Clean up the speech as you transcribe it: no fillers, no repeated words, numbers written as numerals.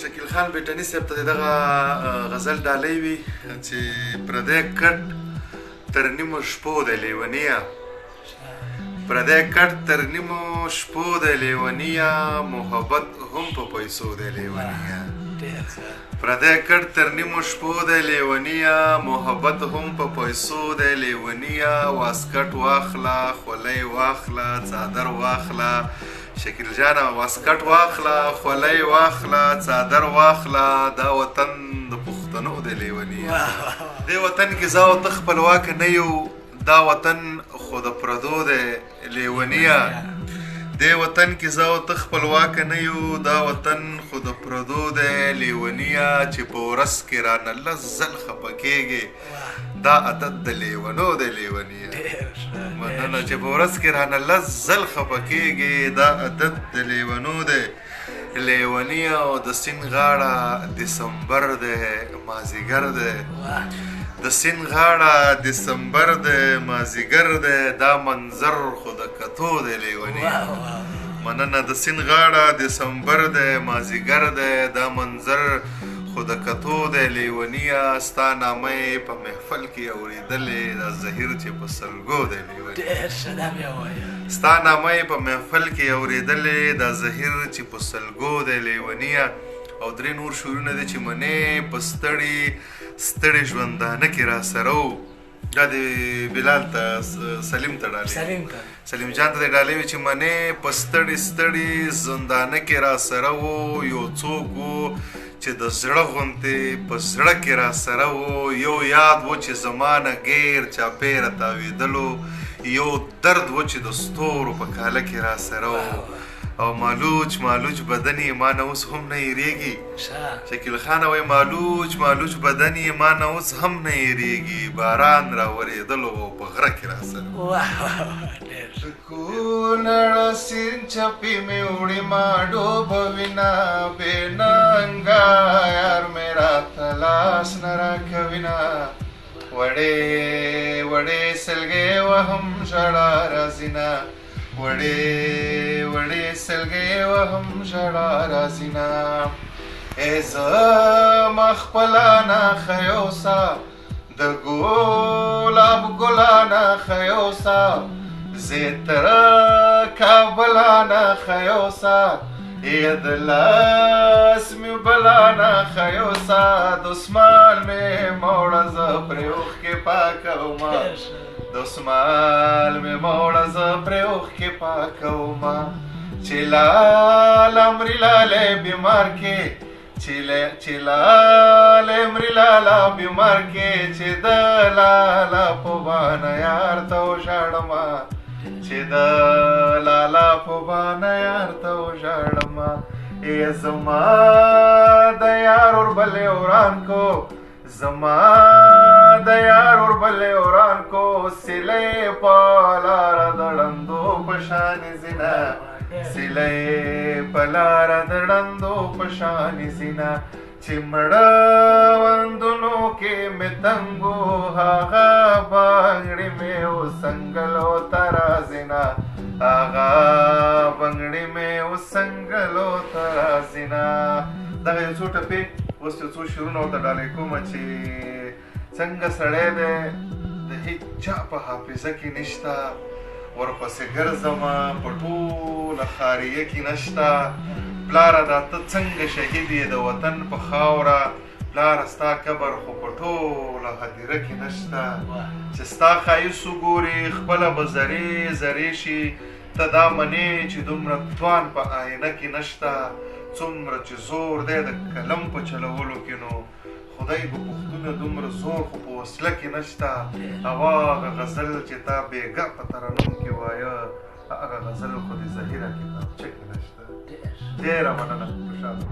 شکیل خان بیټني صاحب ته دغه غزل ډالۍ وي چې پردی کټ تر نیمو شپو د لیونیه پردی کټ تر نیمو شپو د لیونیه محبت هم په پیسو د لیونیه پردی کټ تر نیمو شپو د لیونیه محبت هم په پیسو د لیونیه واسکټ واخله خولۍ واخله څادر واخله شکیل جانه واسکټ واخله خولۍ واخله څادر واخله دا وطن د پښتنو د لیونیه دې وطن کې زه او ته خپلواک نه یو دا وطن خو د پردو د لیونیه دې وطن کې زه او ته خپلواک نه یو دا وطن خو د پردو د لیونیه چې په ورځ کې رانه لس ځل خفه کېږې دا عادت د لیونو د لیونیه مننه چې په ورځ کې رانه لس ځل خفه کېږې دا عادت د لیونو د لیونیه او د سیند غاړه دسمبر د مازدیګر دی د سیند غاړه دسمبر د مازدیګر دی دا منظر خو د کتو د لیونیه مننه د سیند غاړه دسمبر د مازدیګر دی دا منظر خو د کتو د لیونیه ستا نامه یې په محفل کې اورېدلې دا زهیر چې په سلګو د لیونیه ستا نامه یې په محفل کې اورېدلې دا زهیر چې په سلګو د لیونیه او درې نور شعرونه دي چې منې په ستړي ستړي ژوندانه کې را سره و دا د بلال ته سلیم ته ډالۍ سلیم جان ته ډالۍ وي چې منې په ستړي ستړي ژوندانه کې را سره و یو څوک و چې د زړه غوندې په زړه کې را سره و یو یاد و چې زمانه غیر چاپېره تاوېدلو یو درد و چې د ستورو په کاله کې را سره و او مالوچ مالوچ بدن یې ما نه اوس هم نه هېرېږي شکیل خانه وایي مالوچ مالوچ بدن یې ما نه اوس هم نه هېرېږي باران را ورېدلو او په غره کې را سره کونړ سیند چپې مې وړې ما ډوبوینه بې ننګه یار مې راته لاس نه راکوینه وړې وړې سلګۍ وهم ژړا راځي نه وړې وړې سلګۍ وهم ژړا راځي نه ای زما خپلانه ښیوسه د ګلاب ګلانه ښیوسه زه تر کابلانه ښیوسه ای د لاس مې بلانه ښیوسه دسمال مې موړه زه پرې اوښکې پاکومه دسمال مې موړه زه پرې اوښکې پاکومه چې لاله مري لالی بیمار کې چې لالی مري لاله بیمار کې چې د لاله په بانه یار ته وژاړمه چې د لاله په بانه یار ته وژاړمه ای زما د یار اوربلې وران کو زما د یار اوربلې وران کو سیلۍ په لاره د ړندو په شان ځینه سیلۍ په لاره د ړندو په شان ځینه چې مړه وندونو کې مې تنګو هغه بنګړې مې وسنګلو ته راځي نه هغه بنګړې مې وسنګلو ته راځي نه دغه یو څو ټپې اوس یو څو شعرونه ورته ډالۍ کومه چې څنګه سړی دی د هیچ چا په حافظه کې نشته ورپسې ګرځمه په ټوله خاریه کې نشته پلاره دا ته څنګه شهید یې د وطن په خاوره پلاره ستا قبر خو په ټوله هدیره کې نشته چې ستا ښایست وګورې خپله به زرې زرې شي ته دا منې چې دومره توان په آینه کې نشته څومره چې زور دی د قلم په چلولو کې نو خدای به پښتونه دومره زور خو په وسله کې نشته او هغه غزل چې تا بېګا په ترنم کې وایه هغه غزل خو د ظهیره کتابچه کې نشته ډېره مننه خوشحاله